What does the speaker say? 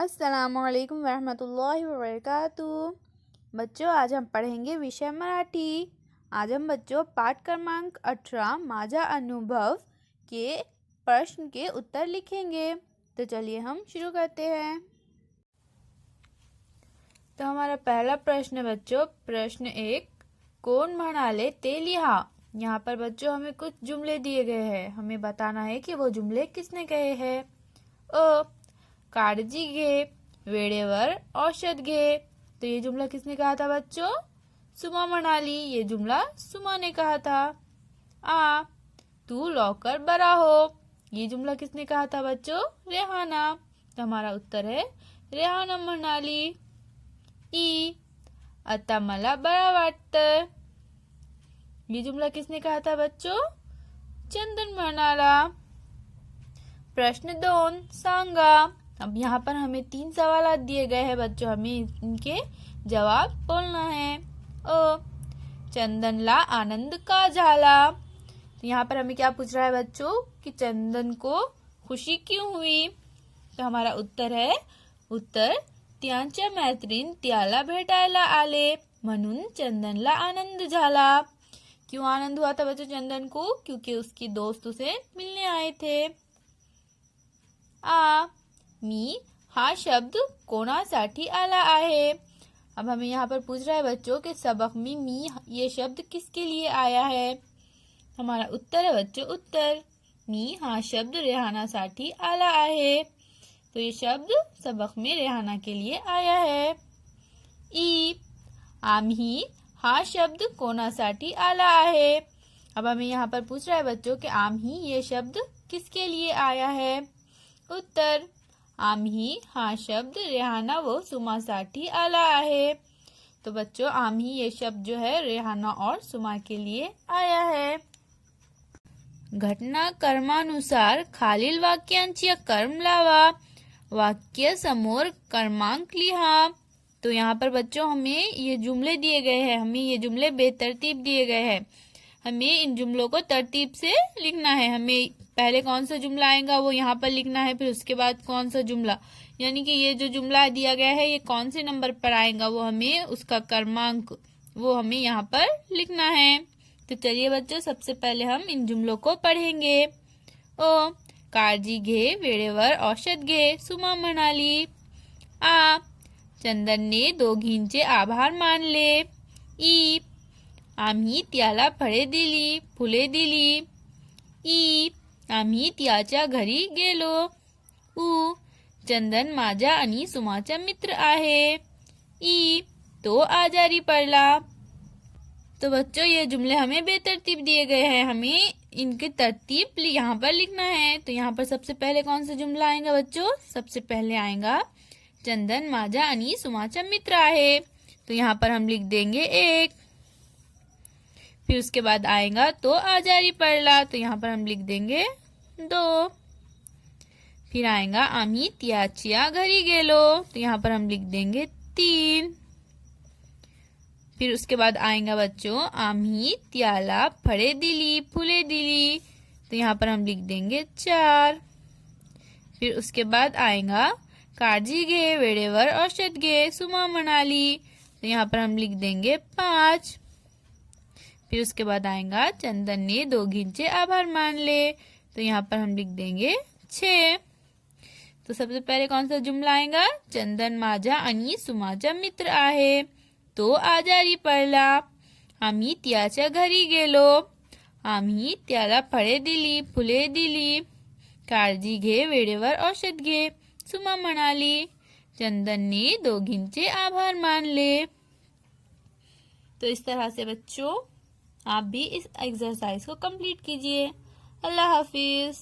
अस्सलामुअलैकुम वरहमतुल्लाहि वबरकातुहू। बच्चों, आज हम पढ़ेंगे विषय मराठी। आज हम बच्चों पाठ क्रमांक 18 माझा अनुभव के प्रश्न के उत्तर लिखेंगे। तो चलिए हम शुरू करते हैं। तो हमारा पहला प्रश्न है बच्चों, प्रश्न 1, कोण म्हणाले ते लिहा। यहाँ पर बच्चों हमें कुछ जुमले दिए गए हैं, हमें बताना है कि वो जुमले किसने कहे हैं। अ, काळजी घे, वेळेवर औषध घे। तो ये जुमला किसने कहा था बच्चों? सुमा म्हणाली। ये जुमला सुमा ने कहा था। आ, तू लवकर बरा हो। ये जुमला किसने कहा था बच्चों? रेहाना। तो हमारा उत्तर है रेहाना म्हणाली। ई, आता मला बरा वाटतं। ये जुमला किसने कहा था बच्चों? चंदन म्हणाला। प्रश्न 2, सांगा। अब यहाँ पर हमें 3 सवाल दिए गए हैं बच्चों, हमें इनके जवाब बोलना है। चंदनला आनंद का झाला। तो यहाँ पर हमें क्या पूछ रहा है बच्चों कि चंदन को खुशी क्यों हुई? तो हमारा उत्तर है उत्तर, त्यांच्या मैत्रीण त्याला भेटायला आले म्हणून चंदनला आनंद झाला। क्यों आनंद हुआ था बच्चों चंदन को? क्योंकि उसकी दोस्त उसे मिलने आए थे। मी हा शब्द कोणासाठी आला आहे? अब हमें यहाँ पर पूछ रहा है बच्चों कि सबक में मी ये शब्द किसके लिए आया है? हमारा उत्तर है बच्चों उत्तर, मी हा शब्द रेहानासाठी आला आहे। तो ये शब्द सबक में रेहाना के लिए आया है। ई, आम्ही हा शब्द कोणासाठी आला आहे? अब हमें यहाँ पर पूछ रहा है बच्चों कि आम्ही ये शब्द किसके लिए आया है? उत्तर, आम्ही हा शब्द रेहाना व सुमासाठी आला आहे। तो बच्चों आम्ही ये शब्द जो है रेहाना और सुमा के लिए आया है। घटना कर्मानुसार खालील वाक्यांची कर्म लावा। वाक्य समोर क्रमांक लिहा। तो यहाँ पर बच्चों हमें ये जुमले दिए गए हैं, हमें ये जुमले बेतरतीब दिए गए हैं। हमें इन जुमलों को तरतीब से लिखना है। हमें पहले कौन सा जुमला आएगा वो यहाँ पर लिखना है, फिर उसके बाद कौन सा जुमला, यानी कि ये जो जुमला दिया गया है ये कौन से नंबर पर आएगा वो हमें उसका क्रमांक वो हमें यहाँ पर लिखना है। तो चलिए बच्चों सबसे पहले हम इन जुमलों को पढ़ेंगे। काळजी घे, वेळेवर औषध घे, सुमा म्हणाली। आ, चंदनने दोघींचे आभार मानले। ई, आम्ही त्याला फळे दिली, फुले दिली। ई, आम्ही त्याच्या घरी गेलो। उ, चंदन माझ्या आणि सुमाचा मित्र आहे। ई, तो आजारी पडला। तो बच्चों ये जुमले हमें बेतरतीब दिए गए हैं, हमें इनकी तरतीब यहाँ पर लिखना है। तो यहाँ पर सबसे पहले कौन सा जुमला आएगा बच्चों? सबसे पहले आएगा चंदन माझा आणि सुमाचा मित्र आहे। तो यहाँ पर हम लिख देंगे 1। फिर उसके बाद आएगा तो आजारी पडला। तो यहाँ पर हम लिख देंगे 2। फिर आएगा आम्ही त्याच्या घरी गेलो। तो यहाँ पर हम लिख देंगे 3। फिर उसके बाद आएगा बच्चों आम्ही त्याला फळे दिली, फुले दिली। तो यहाँ पर हम लिख देंगे 4। फिर उसके बाद आएगा काळजी घे, वेळेवर औषध घे, सुमा म्हणाली। तो यहाँ पर हम लिख देंगे 5। फिर उसके बाद आएगा चंदन ने दोघींचे आभार मानले। तो यहाँ पर हम लिख देंगे 6। तो सबसे पहले कौन सा जुमला आएगा? चंदन माझा आणि सुमाचा मित्र आहे, तो आजारी पडला। आम्ही त्याच्या घरी गेलो। आम्ही त्याला फळे दिली, फुले दिली। काळजी घे, वेळेवर औषध घे, सुमा म्हणाली। चंदनने दोघींचे आभार मानले। तो इस तरह से बच्चों आप भी इस एक्सरसाइज को कंप्लीट कीजिए। अल्लाह हाफिज।